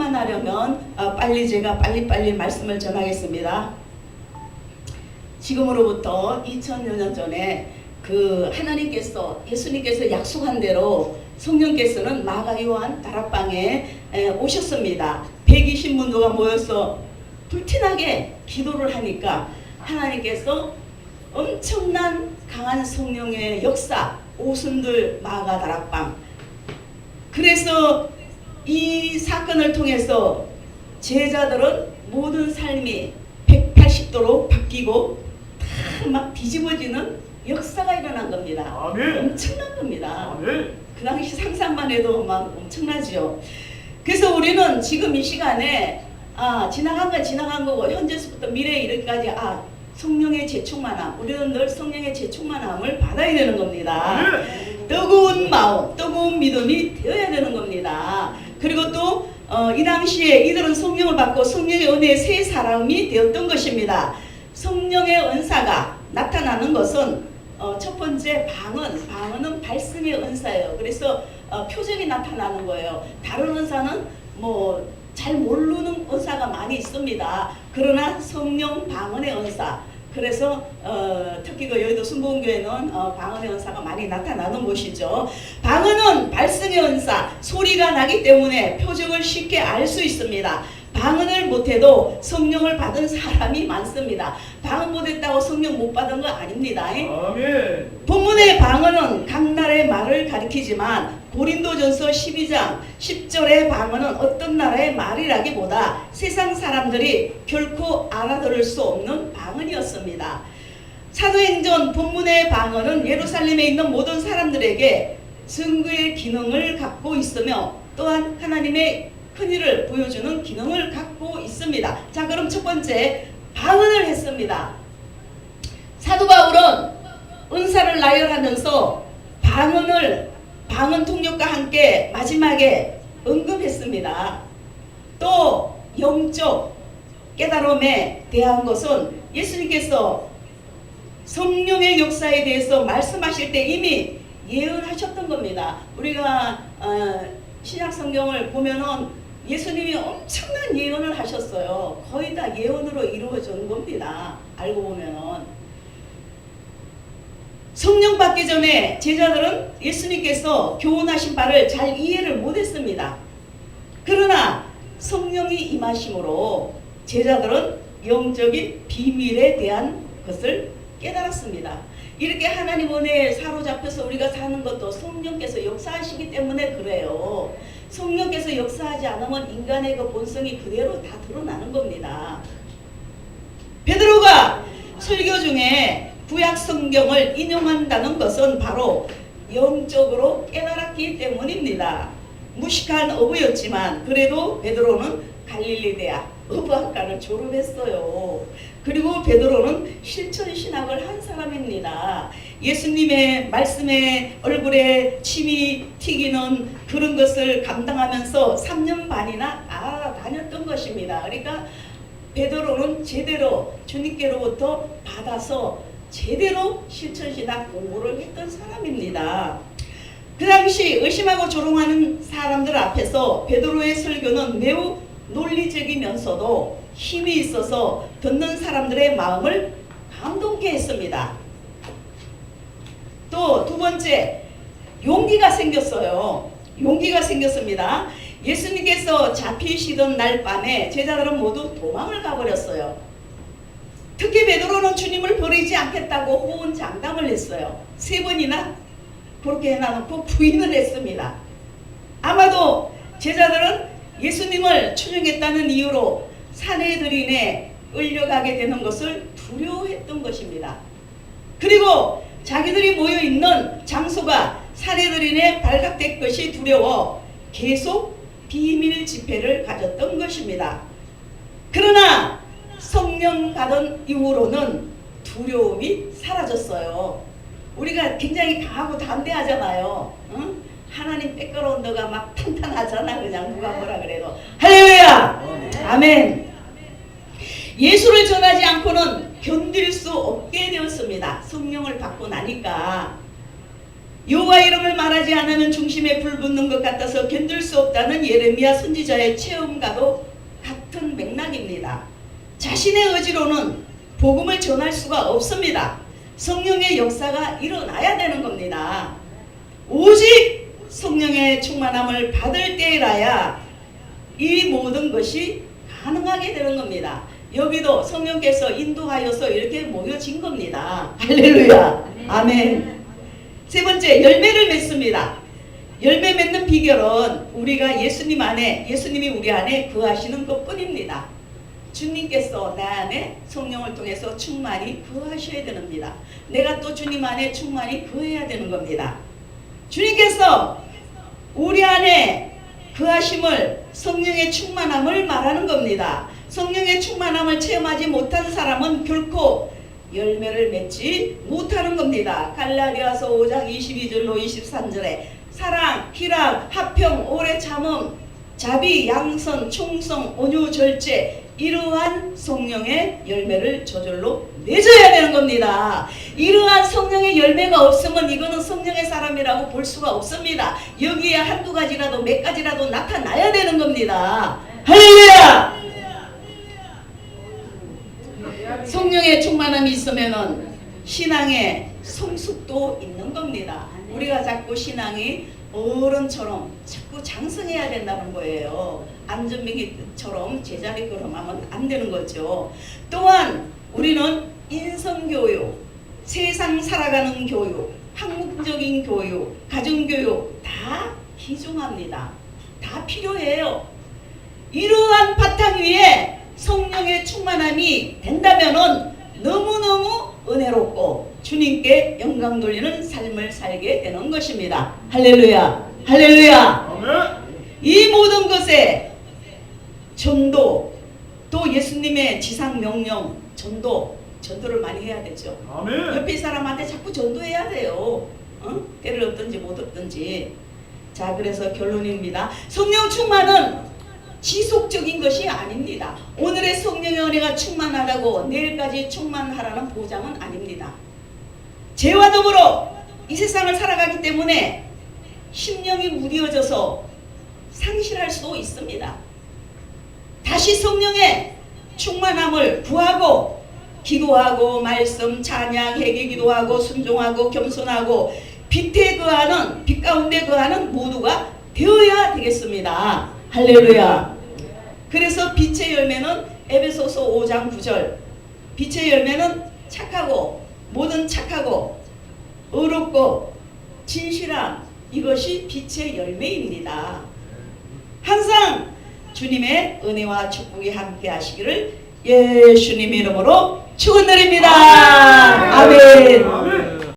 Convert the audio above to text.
충만하려면 빨리 제가 빨리빨리 말씀을 전하겠습니다. 지금으로부터 2000여 년 전에 하나님께서 예수님께서 약속한 대로 성령께서는 마가 요한 다락방에 오셨습니다. 120문도가 모여서 불티나게 기도를 하니까 하나님께서 엄청난 강한 성령의 역사, 오순들 마가 다락방. 그래서 이 사건을 통해서 제자들은 모든 삶이 180도로 바뀌고 다 막 뒤집어지는 역사가 일어난 겁니다. 아멘. 엄청난 겁니다. 아멘. 그 당시 상상만 해도 막 엄청나죠. 그래서 우리는 지금 이 시간에 지나간 건 지나간 거고 현재부터 미래에 이르기까지 성령의 재충만함, 우리는 늘 성령의 재충만함을 받아야 되는 겁니다. 뜨거운 마음, 뜨거운 믿음이 되어야 되는 겁니다. 그리고 또 이 당시에 이들은 성령을 받고 성령의 은혜의 새 사람이 되었던 것입니다. 성령의 은사가 나타나는 것은 첫 번째 방언은 발성의 은사예요. 그래서 표적이 나타나는 거예요. 다른 은사는 잘 모르는 은사가 많이 있습니다. 그러나 성령 방언의 은사, 그래서 특히 여의도 순복음교회는 방언의 은사가 많이 나타나는 곳이죠. 방언은 발성의 은사, 소리가 나기 때문에 표적을 쉽게 알 수 있습니다. 방언을 못해도 성령을 받은 사람이 많습니다. 방언 못했다고 성령 못 받은 거 아닙니다. 아멘. 본문의 방언은 각 나라의 말을 가리키지만 고린도전서 12장 10절의 방언은 어떤 나라의 말이라기보다 세상 사람들이 결코 알아들을 수 없는 방언이었습니다. 사도행전 본문의 방언은 예루살렘에 있는 모든 사람들에게 증거의 기능을 갖고 있으며 또한 하나님의 큰일을 보여주는 기능을 갖고 있습니다. 자, 그럼 첫 번째 방언을 했습니다. 사도 바울은 은사를 나열하면서 방언 통역과 함께 마지막에 언급했습니다. 또 영적 깨달음에 대한 것은 예수님께서 성령의 역사에 대해서 말씀하실 때 이미 예언하셨던 겁니다. 우리가 신약 성경을 보면은 예수님이 엄청난 예언을 하셨어요. 거의 다 예언으로 이루어진 겁니다. 알고 보면은 성령 받기 전에 제자들은 예수님께서 교훈하신 바를 잘 이해를 못했습니다. 그러나 성령이 임하심으로 제자들은 영적인 비밀에 대한 것을 깨달았습니다. 이렇게 하나님 은혜에 사로잡혀서 우리가 사는 것도 성령께서 역사하시기 때문에 그래요. 성령께서 역사하지 않으면 인간의 그 본성이 그대로 다 드러나는 겁니다. 베드로가 설교 중에 구약 성경을 인용한다는 것은 바로 영적으로 깨달았기 때문입니다. 무식한 어부였지만 그래도 베드로는 갈릴리 대학 어부학과를 졸업했어요. 그리고 베드로는 실천신학을 한 사람입니다. 예수님의 말씀에 얼굴에 침이 튀기는 그런 것을 감당하면서 3년 반이나 다녔던 것입니다. 그러니까 베드로는 제대로 주님께로부터 받아서 제대로 실천신학 공부를 했던 사람입니다. 그 당시 의심하고 조롱하는 사람들 앞에서 베드로의 설교는 매우 논리적이면서도 힘이 있어서 듣는 사람들의 마음을 감동케 했습니다. 또 두 번째, 용기가 생겼어요. 용기가 생겼습니다. 예수님께서 잡히시던 날 밤에 제자들은 모두 도망을 가버렸어요. 특히 베드로는 주님을 버리지 않겠다고 호언장담을 했어요. 3번이나 그렇게 해놔놓고 부인을 했습니다. 아마도 제자들은 예수님을 추종했다는 이유로 사내들인에 끌려가게 되는 것을 두려워했던 것입니다. 그리고 자기들이 모여있는 장소가 사내들인에 발각될 것이 두려워 계속 비밀 집회를 가졌던 것입니다. 그러나 성령 받은 이후로는 두려움이 사라졌어요. 우리가 굉장히 강하고 담대하잖아요. 응? 하나님 빼끌어온 너가 막 탄탄하잖아. 그냥 누가 뭐라 그래도. 할렐루야! 아멘. 예수를 전하지 않고는 견딜 수 없게 되었습니다. 성령을 받고 나니까. 여호와 이름을 말하지 않으면 중심에 불 붙는 것 같아서 견딜 수 없다는 예레미야 선지자의 체험과도 같은 맥락입니다. 자신의 의지로는 복음을 전할 수가 없습니다. 성령의 역사가 일어나야 되는 겁니다. 오직 성령의 충만함을 받을 때라야 이 모든 것이 가능하게 되는 겁니다. 여기도 성령께서 인도하여서 이렇게 모여진 겁니다. 할렐루야. 아멘. 세 번째, 열매를 맺습니다. 열매 맺는 비결은 우리가 예수님이 우리 안에 거하시는 것뿐입니다. 주님께서 나 안에 성령을 통해서 충만히 거하셔야 됩니다. 내가 또 주님 안에 충만히 거해야 되는 겁니다. 주님께서 우리 안에 거하심을, 성령의 충만함을 말하는 겁니다. 성령의 충만함을 체험하지 못한 사람은 결코 열매를 맺지 못하는 겁니다. 갈라디아서 5장 22절로 23절에 사랑, 희락, 화평, 오래 참음, 자비, 양선, 충성, 온유, 절제, 이러한 성령의 열매를 저절로 맺어야 되는 겁니다. 이러한 성령의 열매가 없으면 이거는 성령의 사람이라고 볼 수가 없습니다. 여기에 한두 가지라도 몇 가지라도 나타나야 되는 겁니다. 할렐루야! 성령의 충만함이 있으면은 신앙의 성숙도 있는 겁니다. 우리가 자꾸 신앙이 어른처럼 자꾸 장성해야 된다는 거예요. 안전뱅이처럼 제자리 걸음하면 안 되는 거죠. 또한 우리는 인성교육, 세상 살아가는 교육, 학문적인 교육, 가정교육 다 희중합니다. 다 필요해요. 이러한 바탕 위에 성령의 충만함이 된다면은 너무너무 은혜롭고 주님께 영광 돌리는 삶을 살게 되는 것입니다. 할렐루야. 할렐루야. 이 모든 것에 전도, 또 예수님의 지상 명령, 전도를 많이 해야 되죠. 아멘. 옆에 사람한테 자꾸 전도해야 돼요. 때를 얻든지 못 얻든지. 자, 그래서 결론입니다. 성령 충만은 지속적인 것이 아닙니다. 오늘의 성령의 은혜가 충만하다고 내일까지 충만하라는 보장은 아닙니다. 죄와 더불어 이 세상을 살아가기 때문에 심령이 무뎌져서 상실할 수도 있습니다. 다시 성령의 충만함을 구하고 기도하고 말씀, 찬양, 회개 기도하고 순종하고 겸손하고 빛에 거하는, 빛 가운데 거하는 모두가 되어야 되겠습니다. 할렐루야. 그래서 빛의 열매는 에베소서 5장 9절, 빛의 열매는 착하고, 모든 착하고 의롭고 진실함, 이것이 빛의 열매입니다. 항상 주님의 은혜와 축복이 함께 하시기를 예수님 이름으로 축원드립니다.